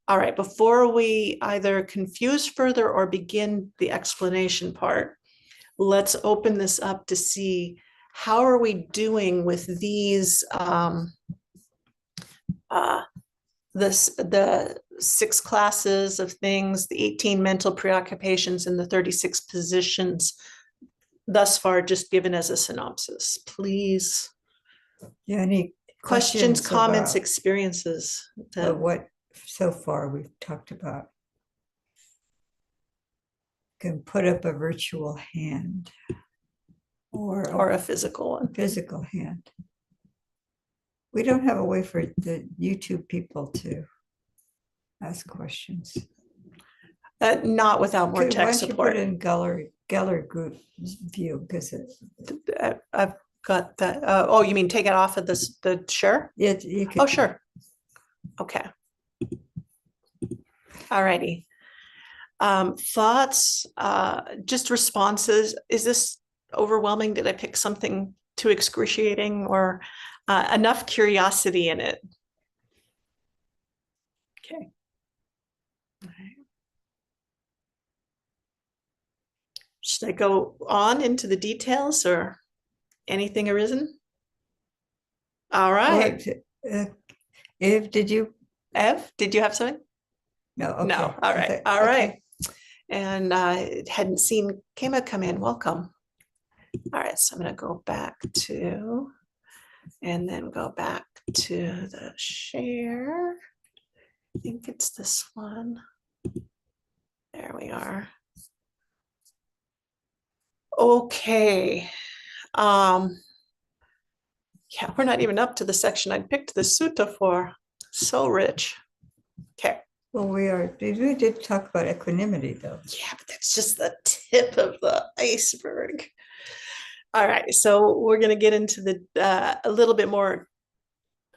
All right, before we either confuse further or begin the explanation part, let's open this up to see how are we doing with these the 6 classes of things, the 18 mental preoccupations, and the 36 positions thus far, just given as a synopsis. Please. Yeah, any Questions, comments, about experiences that what so far we've talked about? Can put up a virtual hand or a physical one. physical hand. We don't have a way for the YouTube people to ask questions. Not without more tech Why don't you support. put it in gallery group view, because I've got that. Oh, you mean take it off of this, the share? you could. Oh, sure. Okay. All righty. Thoughts, just responses. Is this overwhelming? Did I pick something too excruciating, or enough curiosity in it? Okay. All right. Should I go on into the details or anything arisen? All right. If did you? Ev, did you have something? No. Okay. No. All right. All right. And I hadn't seen Kema come in. Welcome. All right. So I'm going to go back to, and then go back to the share. I think it's this one. There we are. Okay. Yeah, we're not even up to the section I picked the sutta for. So rich. Okay. Well, we did talk about equanimity, though. Yeah, but that's just the tip of the iceberg. All right, so we're going to get into the a little bit more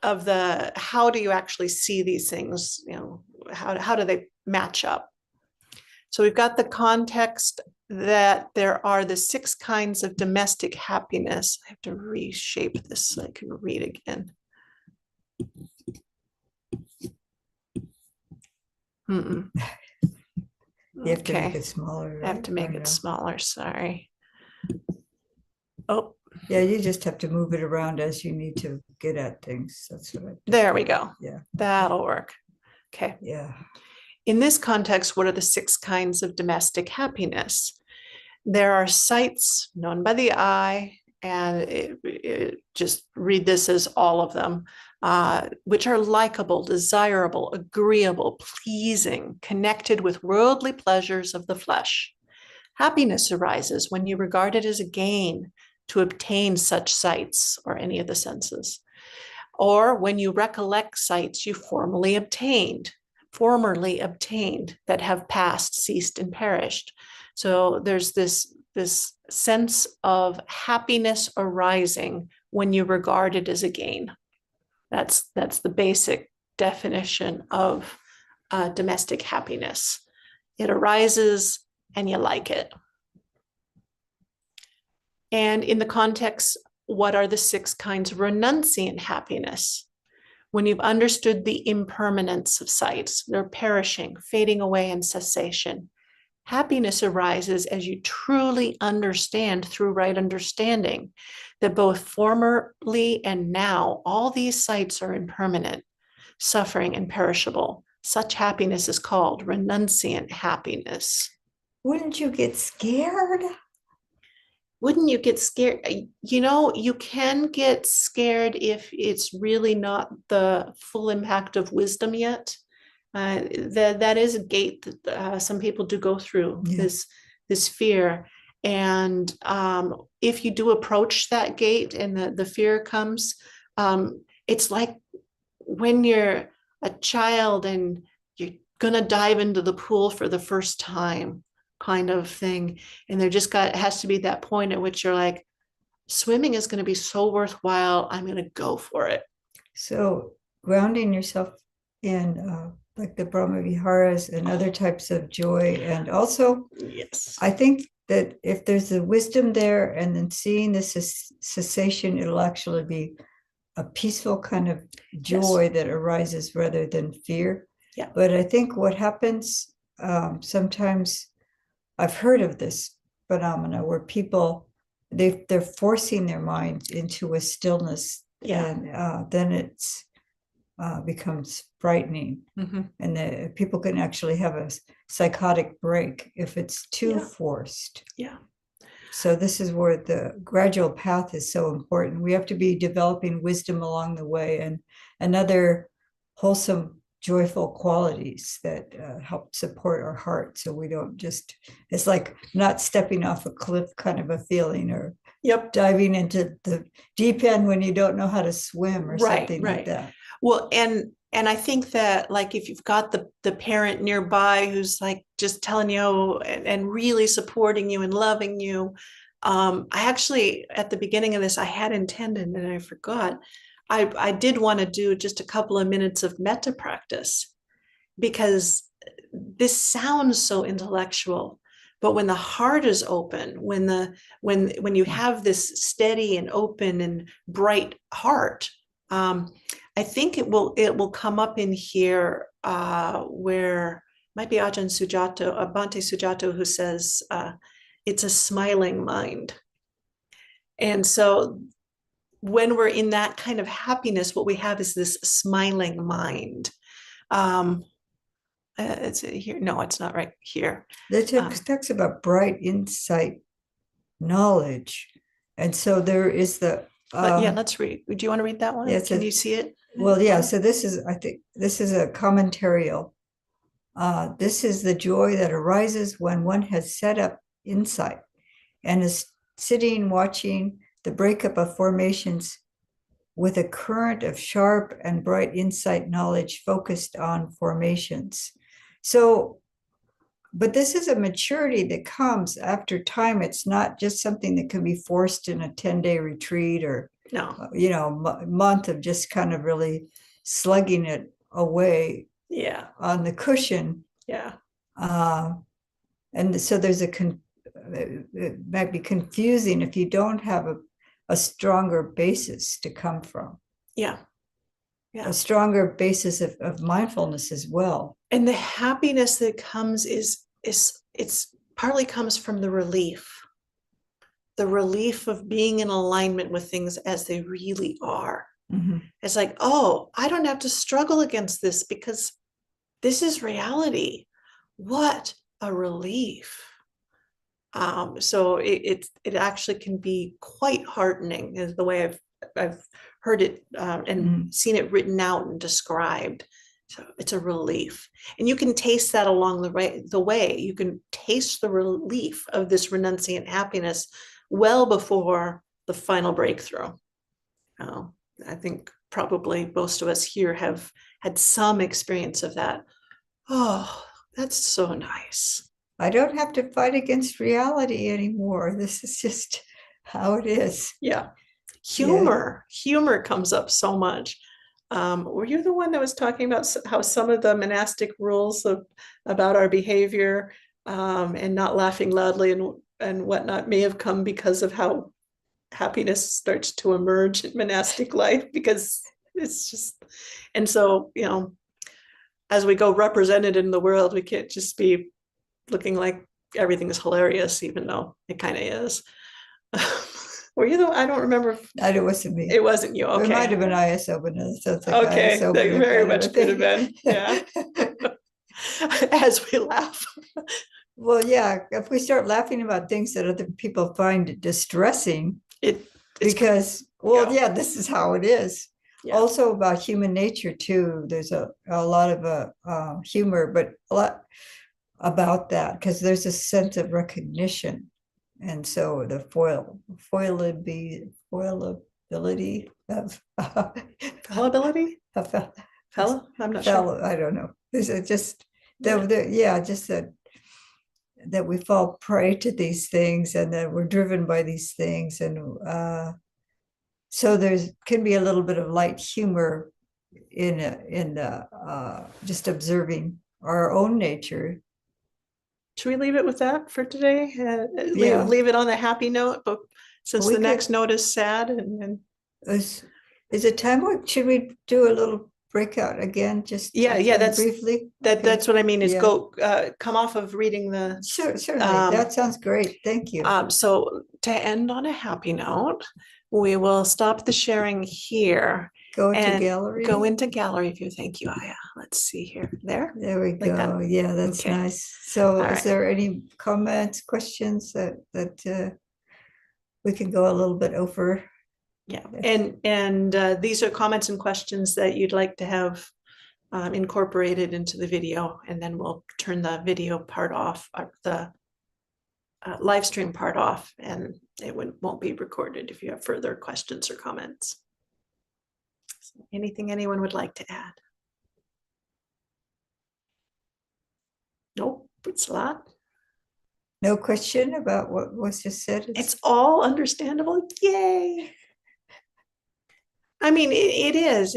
of the how do you actually see these things? You know, how do they match up? So we've got the context that there are the 6 kinds of domestic happiness. I have to reshape this so I can read again. You have to make it smaller. I have to make it smaller. Sorry. Oh, yeah, you just have to move it around as you need to get at things. That's what I do. There we go. Yeah, that'll work. Okay. Yeah. In this context, what are the 6 kinds of domestic happiness? There are sights known by the eye, and just read this as all of them, which are likable, desirable, agreeable, pleasing, connected with worldly pleasures of the flesh. Happiness arises when you regard it as a gain to obtain such sights or any of the senses, or when you recollect sights you formerly obtained that have passed, ceased, and perished. So there's this sense of happiness arising when you regard it as a gain. That's the basic definition of domestic happiness. It arises and you like it. And in the context, what are the 6 kinds of renunciant happiness? When you've understood the impermanence of sights, they're perishing, fading away in cessation. Happiness arises as you truly understand through right understanding that both formerly and now, all these sights are impermanent, suffering, and perishable. Such happiness is called renunciant happiness. Wouldn't you get scared? Wouldn't you get scared? You know, you can get scared if it's really not the full impact of wisdom yet. That is a gate that some people do go through, this fear. And if you do approach that gate and the fear comes, it's like when you're a child and you're gonna dive into the pool for the first time, kind of thing. And it has to be that point at which you're like, swimming is going to be so worthwhile. I'm going to go for it. So grounding yourself in like the Brahma Viharas and other types of joy. And also, yes, I think that if there's the wisdom there and then seeing the cessation, it'll actually be a peaceful kind of joy that arises rather than fear. Yeah. But I think what happens sometimes, I've heard of this phenomena where people they're forcing their mind into a stillness, Yeah. and then it's becomes frightening, Mhm. and people can actually have a psychotic break if it's too Yeah. forced. Yeah. So this is where the gradual path is so important. We have to be developing wisdom along the way, and other wholesome, joyful qualities that help support our heart. So we don't just, it's like not stepping off a cliff kind of a feeling, or Yep. diving into the deep end when you don't know how to swim or Right, something like right. that. Well, and I think that like if you've got the parent nearby who's like just telling you and really supporting you and loving you. I actually at the beginning of this I had intended and I forgot. I did want to do just a couple of minutes of metta practice because this sounds so intellectual, but when the heart is open, when you have this steady and open and bright heart, I think it will come up in here where might be Ajahn Sujato, Bhante Sujato, who says it's a smiling mind. And so when we're in that kind of happiness, what we have is this smiling mind. Um, it's here. No, it's not right here. The text talks about bright insight, knowledge, and so there is the Yeah, let's read. Do you want to read that one? yeah, Can you see it? well, yeah. So this is, I think, this is a commentarial. This is the joy that arises when one has set up insight and is sitting watching the breakup of formations with a current of sharp and bright insight knowledge focused on formations. So, but this is a maturity that comes after time. It's not just something that can be forced in a 10-day retreat, or No. month of just kind of really slugging it away Yeah. on the cushion. Yeah. And so it might be confusing if you don't have a stronger basis to come from, Yeah. Yeah. a stronger basis of mindfulness as well. And the happiness that comes is it's partly comes from the relief of being in alignment with things as they really are. Mm-hmm. It's like, oh, I don't have to struggle against this because this is reality. What a relief. So it actually can be quite heartening, is the way I've heard it and seen it written out and described. So it's a relief, and you can taste that along the way. You can taste the relief of this renunciant happiness well before the final breakthrough. I think probably most of us here have had some experience of that. Oh, that's so nice. I don't have to fight against reality anymore. This is just how it is. Yeah. Humor comes up so much. Were you the one that was talking about how some of the monastic rules about our behavior and not laughing loudly and whatnot may have come because of how happiness starts to emerge in monastic life, because it's just, and so, as we go represented in the world, we can't just be looking like everything is hilarious, even though it kind of is. Were you the? I don't remember. It wasn't me. It wasn't you. Okay. It might have been ISO, but it sounds like okay. ISO. That very much could have been. Yeah. As we laugh. Well, yeah. If we start laughing about things that other people find distressing, because, well, yeah, this is how it is. Yeah. Also about human nature too. There's a lot of humor, but a lot about that, because there's a sense of recognition. And so the foilability of fallibility. I'm not sure. I don't know. There's just just that we fall prey to these things, and that we're driven by these things, and so there's can be a little bit of light humor in just observing our own nature. Should we leave it with that for today? Leave it on a happy note, but since the next note is sad, and is it time? Should we do a little breakout again, just Yeah, briefly? that's what I mean is Yeah, go come off of reading the certainly. That sounds great. Thank you. so to end on a happy note, we will stop the sharing here Go into and gallery. go into gallery view. Thank you, Aya. Let's see here. There we like go. that. Yeah, that's Okay. nice. So All is right. there any comments, questions that we can go a little bit over? Yeah, and these are comments and questions that you'd like to have incorporated into the video, and then we'll turn the video part off, the live stream part off, and it won't be recorded if you have further questions or comments. So anything anyone would like to add? Nope, it's a lot. No question about what was just said? It's all understandable. Yay. I mean, it is.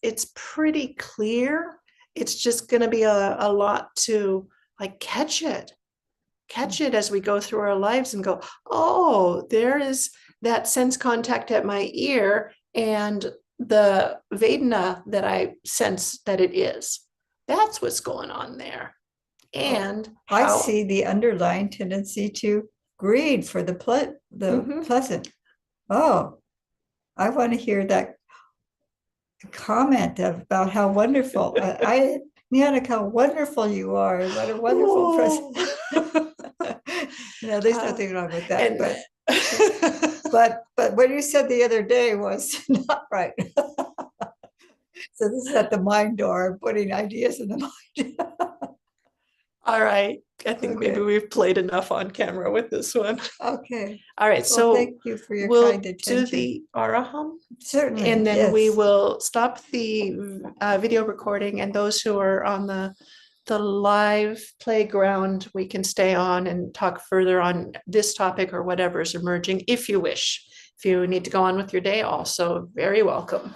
It's pretty clear. It's just going to be a lot to like catch it as we go through our lives and go, oh, there is that sense contact at my ear and the Vedana that I sense that it is. That's what's going on there. And I see the underlying tendency to greed for the pleasant. Oh, I want to hear that comment about how wonderful Nianik, how wonderful you are. What a wonderful present. No, there's nothing wrong with that. But what you said the other day was not right. So this is at the mind door, putting ideas in the mind. All right. I think maybe we've played enough on camera with this one. Okay. All right. Well, so thank you for your we'll kind attention. do the Araham. Certainly. And then we will stop the video recording, and those who are on the live playground, we can stay on and talk further on this topic or whatever is emerging if you wish. If you need to go on with your day, also very welcome.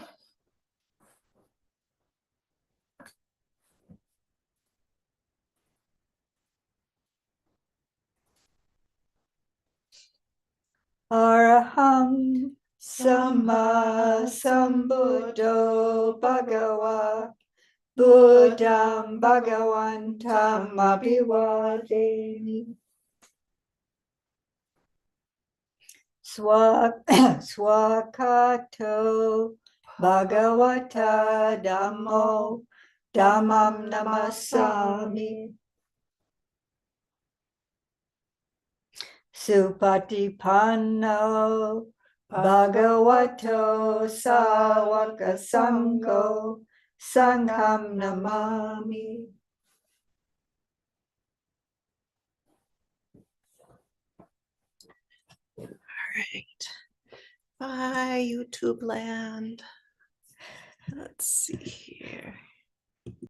Araham Sama Sambuddho Bhagava Buddham Bhagavantam Abhivademi Swakato Bhagavata Dhammo Dhammam Namasami Supatipanno Bhagavato Sawaka Sangho Sangham Namami. All right. Bye, YouTube land. Let's see.